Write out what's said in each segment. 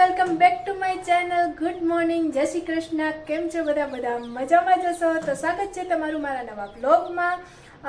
Welcome back to my channel. Good morning, જય શ્રી કૃષ્ણ. કેમ છો બધા મજામાં જશો? તો સ્વાગત છે તમારું મારા નવા બ્લોગમાં.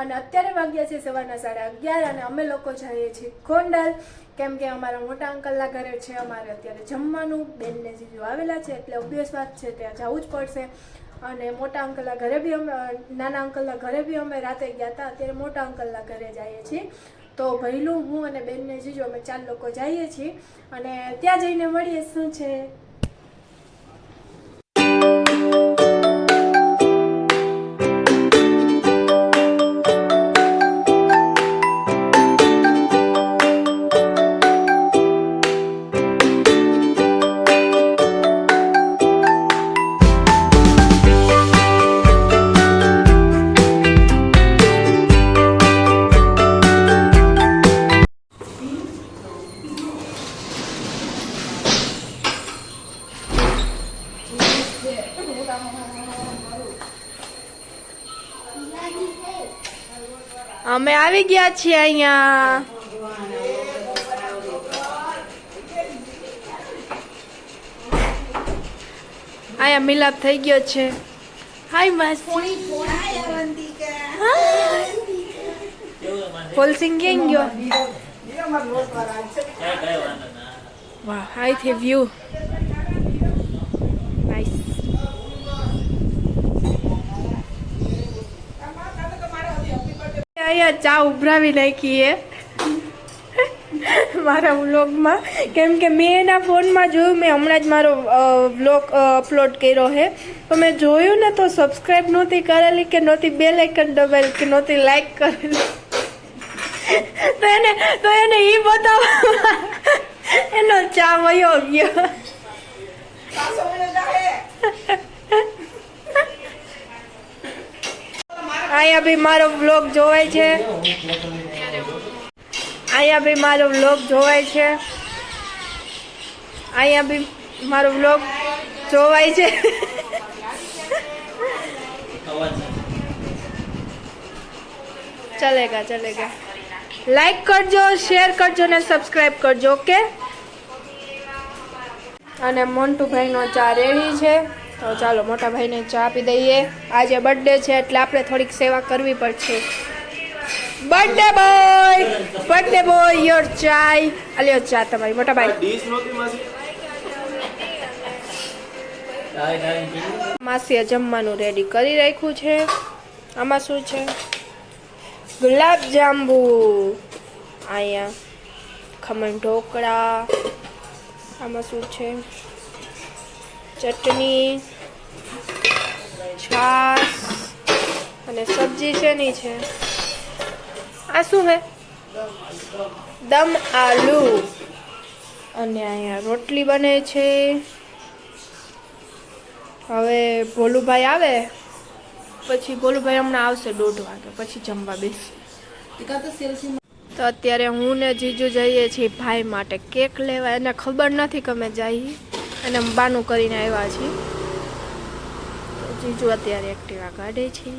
અને અત્યારે વાગ્યા છે સવારના 11:30 અને અમે લોકો જઈએ છીએ ગોંડલ, કેમ કે અમારા મોટા અંકલના ઘરે છે અમારે અત્યારે જમવાનું. બેનને જીજુ આવેલા છે એટલે ઓબ્વિયસ વાત છે ત્યાં જવું જ પડશે. અને મોટા અંકલના ઘરે બી અમે નાના અંકલના ઘરે બી અમે રાતે ગયા હતા. અત્યારે મોટા અંકલના ઘરે જઈએ છીએ. તો ભૈલું, હું અને બેનને જીજુ અમે 4 લોકો જઈએ છીએ અને ત્યાં જઈને મળીએ શું છે. અમે આવી ગયા છીએ અહીંયા. અહીંયા મિલાપ થઈ ગયો છે. હાય માસી. પોલસિંગ ક્યાં ગયો? વાહ, અહીંથી વ્યૂ નાઈસ. અહીંયા ચા ઉભરાવી નાખી એ મારા વ્લોગમાં, કેમ કે મેં એના ફોનમાં જોયું. મેં હમણાં જ મારો વ્લોગ અપલોડ કર્યો છે, તો મેં જોયું ને તો સબસ્ક્રાઈબ નહોતી કરેલી કે નહોતી બેલ આઇકન દબાવેલી કે નહોતી લાઈક કરેલી. તો એને એ બતાવવા એનો ચા વયો ગયો. અહીંયા બી મારો વ્લોગ જોવાય છે. અહીંયા બી મારો વ્લોગ જોવાય છે. અહીંયા બી મારો વ્લોગ જોવાય છે. ચલેગા ચલેગા. લાઈક કરજો, શેર કરજો ને સબસ્ક્રાઈબ કરજો. ઓકે. અને મોન્ટુભાઈનો ચા રેડી છે, તો ચાલો મોટા ભાઈને ચા આપી દઈએ. આજે બર્થડે છે એટલે આપણે થોડીક સેવા કરવી પડશે. બર્થડે બોય યોર ચાય. આલ્યો ચા તમારી મોટા ભાઈ. માસીએ જમવાનું રેડી કરી રાખ્યું છે. આમાં શું છે? ગુલાબ જાંબુ, અહીંયા ખમણ ઢોકળા, આમાં શું છે? ચટણી, છાશ અને સબ્જી શેની છે? આ શું હે? દમ આલુ. અને અહીંયા રોટલી બને છે. હવે ભોલુભાઈ આવે પછી, ભોલુભાઈ હમણાં આવશે 1:30 વાગે, પછી જમવા બેસી. તો અત્યારે હું ને જીજુ જઈએ છીએ ભાઈ માટે કેક લેવા. એને ખબર નથી કે અમે જઈએ, અને બાનું કરીને આવ્યા છીએ. જીજુ અત્યારે એક્ટિવા કાઢે છે.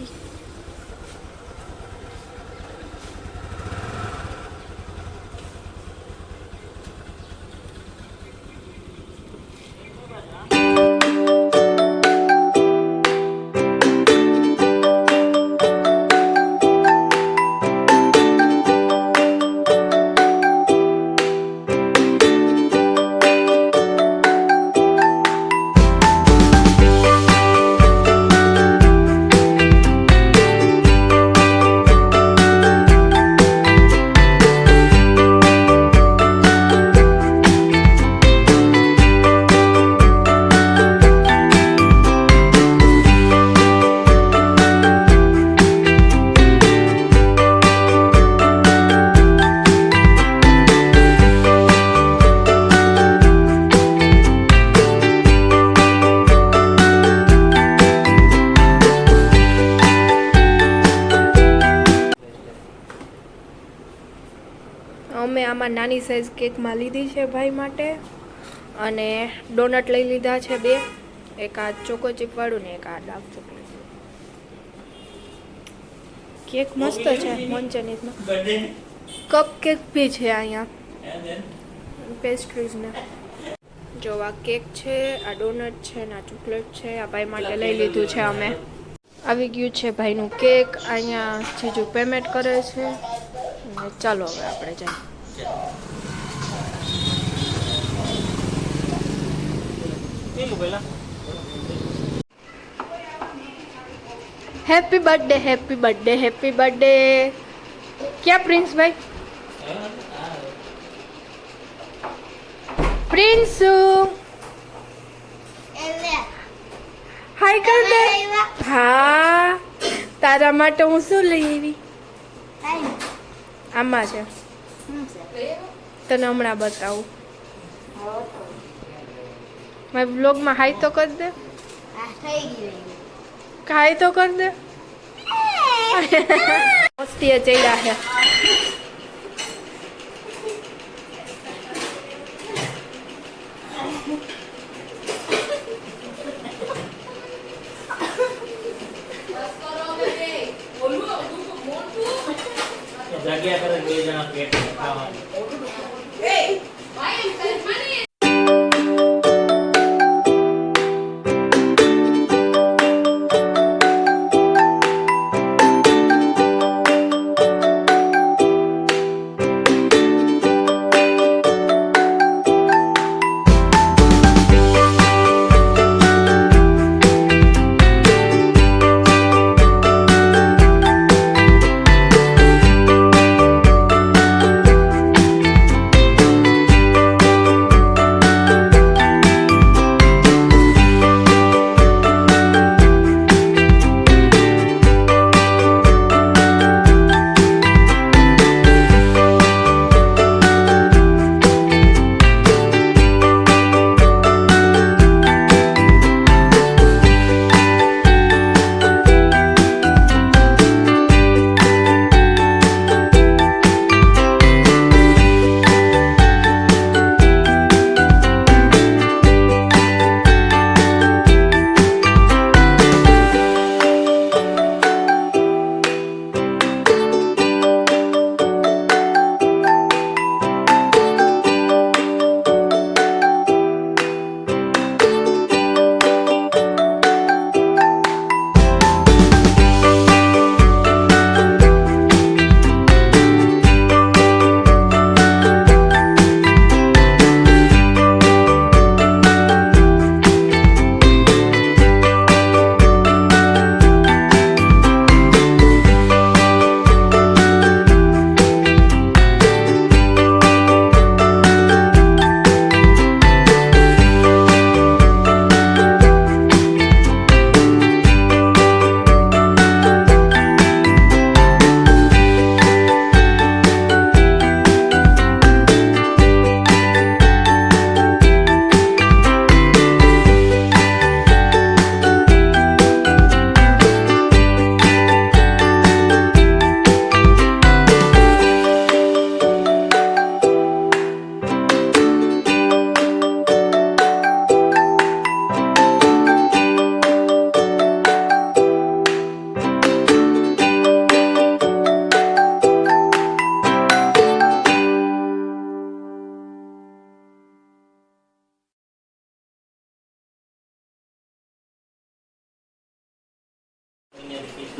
અમે આમાં નાની સાઈઝ કેકમાં લીધી છે ભાઈ માટે, અને ડોનટ લઈ લીધા છે 2. એક આ ચોકો ચીપ વાળું ને એક આ ડાર્ક ચોકલેટ. કેક મસ્ત છે મોન્ચેનીઝમાં. કપ કેક બી છે અહીંયા, પેસ્ટ્રીઝ ને. જો આ કેક છે, આ ડોનટ છે ને આ ચોકલેટ છે. આ ભાઈ માટે લઈ લીધું છે અમે. આવી ગયું છે ભાઈનું કેક. અહીંયા જીજુ પેમેન્ટ કરે છે. અને ચાલો હવે આપણે જઈએ. Happy birthday, happy birthday, happy birthday. ક્યાં પ્રિન્સ ભાઈ? પ્રિન્સ હાય કર દે. હા, તારા માટે હું શું લઈ આવી? આમાં છે, તને હમણાં બતાવું. મારા બ્લોગમાં હાય તો કર દે. હાય તો કર દે. મસ્તી ચડ્યા છે. જગ્યા કરે બે જણા પેટ ખાવાનું.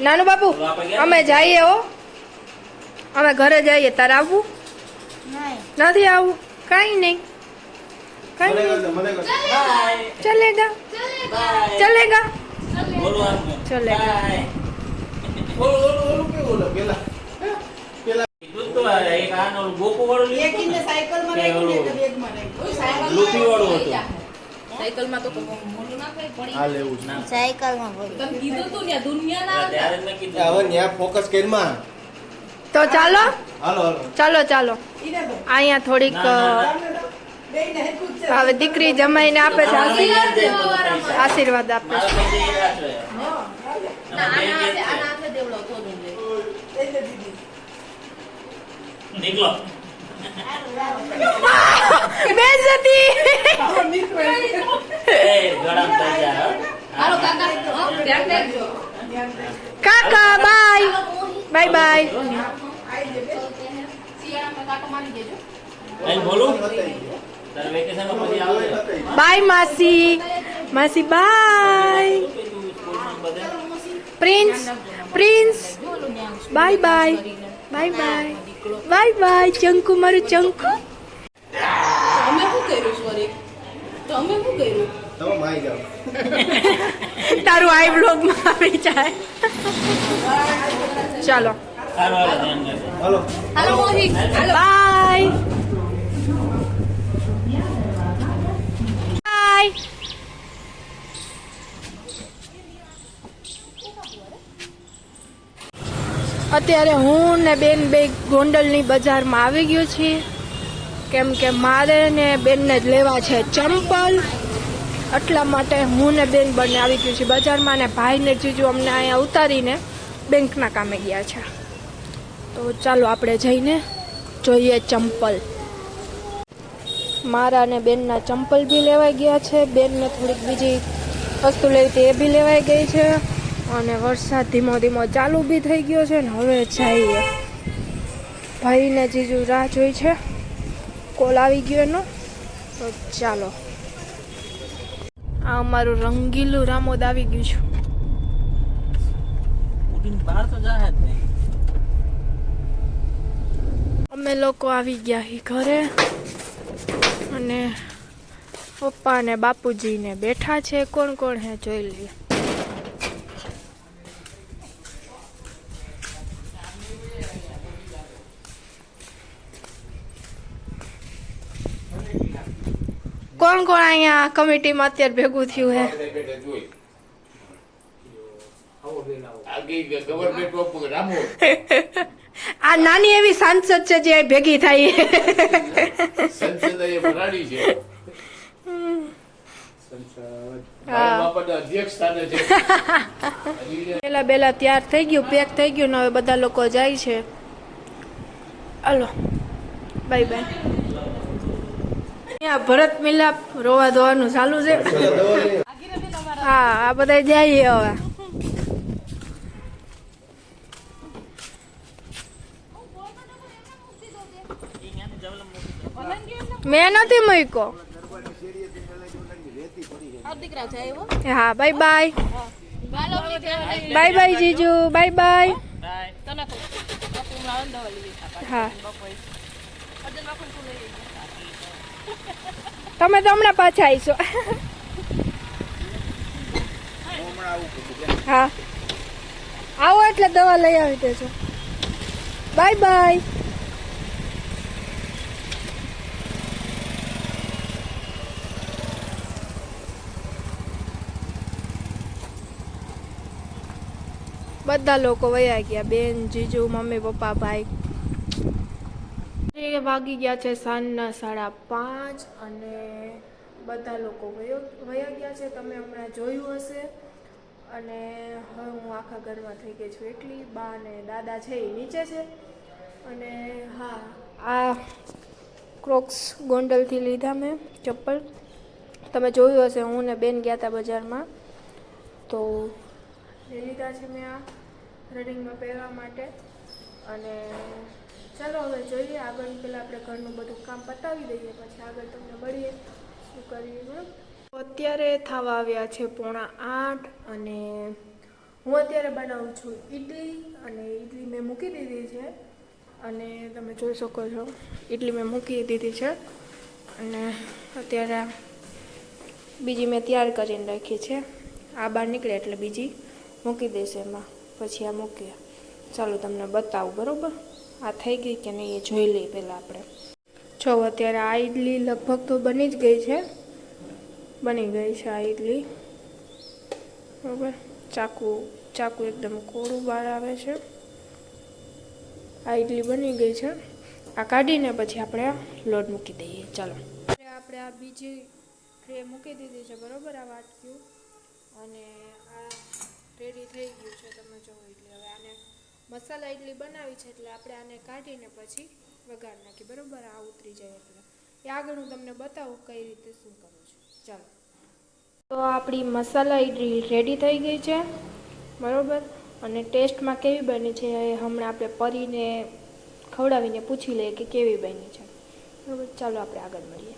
નાનું બાપુ અમે જઈએ હો, અમે ઘરે જઈએ. તારે આવવું નથી? આવવું કઈ નહીં, કઈ નહીં. ચલેગા ચલેગા ચલેગા. સાયકલમાં તો મોટું ના થાય પણ આ લેવું છે સાયકલમાં બોલ તમે કીધું તું ને દુનિયા ના ત્યારે મેં કીધું હવે ન્યા ફોકસ કરીમાં. તો ચાલો હાલો ચાલો ચાલો. અહીંયા થોડીક હવે દીકરી જમાઈને આપે છે, આશીર્વાદ આપે છે. નીકળો બેઝતી. કાકા બાય બાય બાય. તારે વેકેશનમાં પછી આવજે. બાય માસી. માસી બાય. તું સ્કૂલમાં બધે prince prince bye bye bye bye bye bye Chanku મારું ચંકુ. અમે શું કર્યું સોરી તો અમે શું કર્યું તમે માઈ જાઓ. તારું આઈ બ્લોગમાં આવી જાય. ચાલો સારું હાલો ધ્યાન રાખજો. હાલો. હાલો મોહિત હાલો બાય બાય. અત્યારે હું ને બેન બે ગોંડલની બજારમાં આવી ગયો છીએ કેમ કે મારે ને બેનને જ લેવા છે ચંપલ. એટલા માટે હું ને બેન બંને આવી ગયું છે બજારમાં ને ભાઈને જીજુ અમને અહીંયા ઉતારીને બેંકના કામે ગયા છે. તો ચાલો આપણે જઈને જોઈએ ચંપલ. મારા ને બેનના ચંપલ બી લેવાઈ ગયા છે. બેનને થોડીક બીજી વસ્તુ લેવી હતી એ બી લેવાઈ ગઈ છે. અને વરસાદ ધીમો ધીમો ચાલુ બી થઈ ગયો છે ને હવે જઈએ. ભાઈને જીજુ રાહ જોઈ છે. કોલ આવી ગયો એનો. તો ચાલો. આ અમારું રંગીલું રામોદ આવી ગયું છે. ઉડીને બહાર તો જાય જ નહીં. અમે લોકો આવી ગયા હી ઘરે અને પપ્પા ને બાપુજી ને બેઠા છે. કોણ કોણ હે જોઈ લઈએ. કોણ કોણ અહીંયા કમિટીમાં અત્યારે ભેગું થયું હે. આ નાની એવી સાંસદ છે જે ભેગી થાય. પેલા બેલા તૈયાર થઈ ગયું પેક થઈ ગયું ને હવે બધા લોકો જાય છે. હાલો બાય બાય. અહીંયા ભરત મિલાપ રોવા ધોવાનું ચાલુ છે. હા આ બધા જઈએ હવે. મેં નથી મૂક્યો. દીકરા જાય એવો હા બાય બાય હાલો બાય બાય જીજુ બાય બાય. બાય. તને તો બાપુ હમણાં દવા લીધી હા બાપુ અર્જન બાપુ તું લઈ તમે તો હમણાં પાછા આવીશો. હા આવો એટલે દવા લઈ આવી દેજો. Bye bye. બધા લોકો વયા ગયા. બેન જીજુ મમ્મી પપ્પા ભાઈ. વાગી ગયા છે સાંજના 5:30 અને બધા લોકો વયા ગયા છે. તમે હમણાં જોયું હશે. અને હવે હું આખા ઘરમાં થઈ ગઈ છું એકલી. બા ને દાદા છે એ નીચે છે. અને હા આ ક્રોક્સ ગોંડલથી લીધા મેં ચપ્પલ. તમે જોયું હશે હું ને બેન ગયા હતા બજારમાં તો લઈ લીધા છે મેં આ રનિંગમાં પહેરવા માટે. અને ચાલો હવે જોઈએ આગળ. પહેલાં આપણે ઘરનું બધું કામ પતાવી દઈએ પછી આગળ તમને મળીએ શું કરીએ. બરાબર અત્યારે થવા આવ્યા છે 7:45 અને હું અત્યારે બનાવું છું ઇડલી. અને ઇડલી મેં મૂકી દીધી છે અને તમે જોઈ શકો છો ઇડલી મેં મૂકી દીધી છે. અને અત્યારે બીજી મેં તૈયાર કરીને રાખી છે. આ બહાર નીકળે એટલે બીજી મૂકી દેશે એમાં પછી આ મૂકીએ. ચાલો તમને બતાવું બરાબર આ થઈ ગઈ કે નહીં એ જોઈ લઈએ પહેલાં આપણે. જો અત્યારે આ ઇડલી લગભગ તો બની જ ગઈ છે. બની ગઈ છે આ ઇડલી બરાબર. ચાકુ એકદમ કોરું બહાર આવે છે. આ ઇડલી બની ગઈ છે. આ કાઢીને પછી આપણે લોટ મૂકી દઈએ. ચાલો આપણે આ બીજી ટ્રે મૂકી દીધી છે બરાબર આ વાટક્યું. અને આ રેડી થઈ ગયું છે તમે જોવો. એટલે હવે આને મસાલા ઇડલી બનાવી છે એટલે આપણે આને કાઢીને પછી વઘાર નાખી બરાબર. આ ઉતરી જાય એટલે એ આગળ હું તમને બતાવું કઈ રીતે શું કરું છું. ચાલો તો આપણી મસાલા ઇડલી રેડી થઈ ગઈ છે બરાબર. અને ટેસ્ટમાં કેવી બની છે એ હમણાં આપણે પરીને ખવડાવીને પૂછી લઈએ કે કેવી બની છે બરાબર. ચાલો આપણે આગળ મળીએ.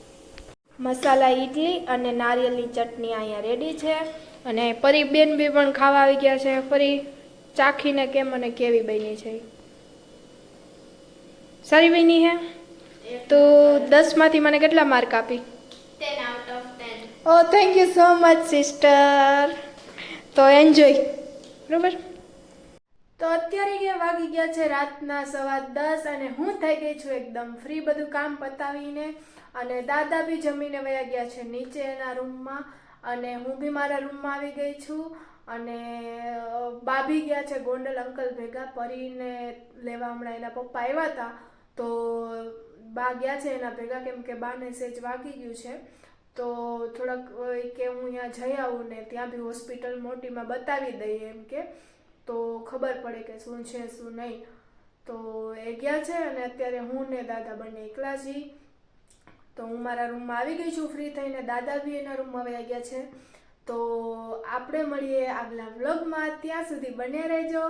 મસાલા ઈડલી અને નારિયેળની ચટણી અહીંયા રેડી છે. અને પરી બેન બી પણ ખાવા આવી ગયા છે. પરી ચાખીને કેમ અને કેવી બની છે? સારી બની હે? તો 10 માંથી મને કેટલા માર્ક આપી? 10 out of 10. Oh thank you so much sister. તો એન્જોય. બરોબર. તો અત્યારે વાગી ગયા છે રાતના 10:15 અને હું થઈ ગઈ છું એકદમ ફ્રી, બધું કામ પતાવીને. અને દાદા બી જમીને વયા ગયા છે નીચે એના રૂમમાં અને હું બી મારા રૂમમાં આવી ગઈ છું. અને બાબી ગયા છે ગોંડલ અંકલ ભેગા. પરીને લેવા હમણાં એના પપ્પા આવ્યા હતા તો બા ગયા છે એના ભેગા, કેમ કે બાને સેજ વાગી ગયું છે. તો થોડાક કે હું અહીંયા જઈ આવું ને ત્યાં બી હોસ્પિટલ મોટીમાં બતાવી દઈએ એમ કે, તો ખબર પડે કે શું છે શું નહીં. તો એ ગયા છે અને અત્યારે હું ને દાદા બંને એકલા છીએ. તો હું મારા રૂમમાં આવી ગઈ છું ફ્રી થઈને. દાદા બી એના રૂમમાં આવી ગયા છે. તો આપણે મળીએ આગલા વ્લોગમાં. ત્યાં સુધી બન્યા રહેજો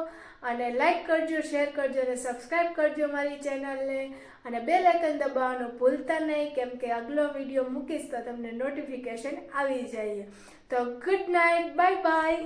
અને લાઈક કરજો, શેર કરજો અને સબસ્ક્રાઈબ કરજો મારી ચેનલને. અને બેલ આઇકન દબાવવાનું ભૂલતા નહીં, કેમ કે આગલો વિડીયો મૂકીશ તો તમને નોટિફિકેશન આવી જાય. તો ગુડ નાઇટ, બાય બાય.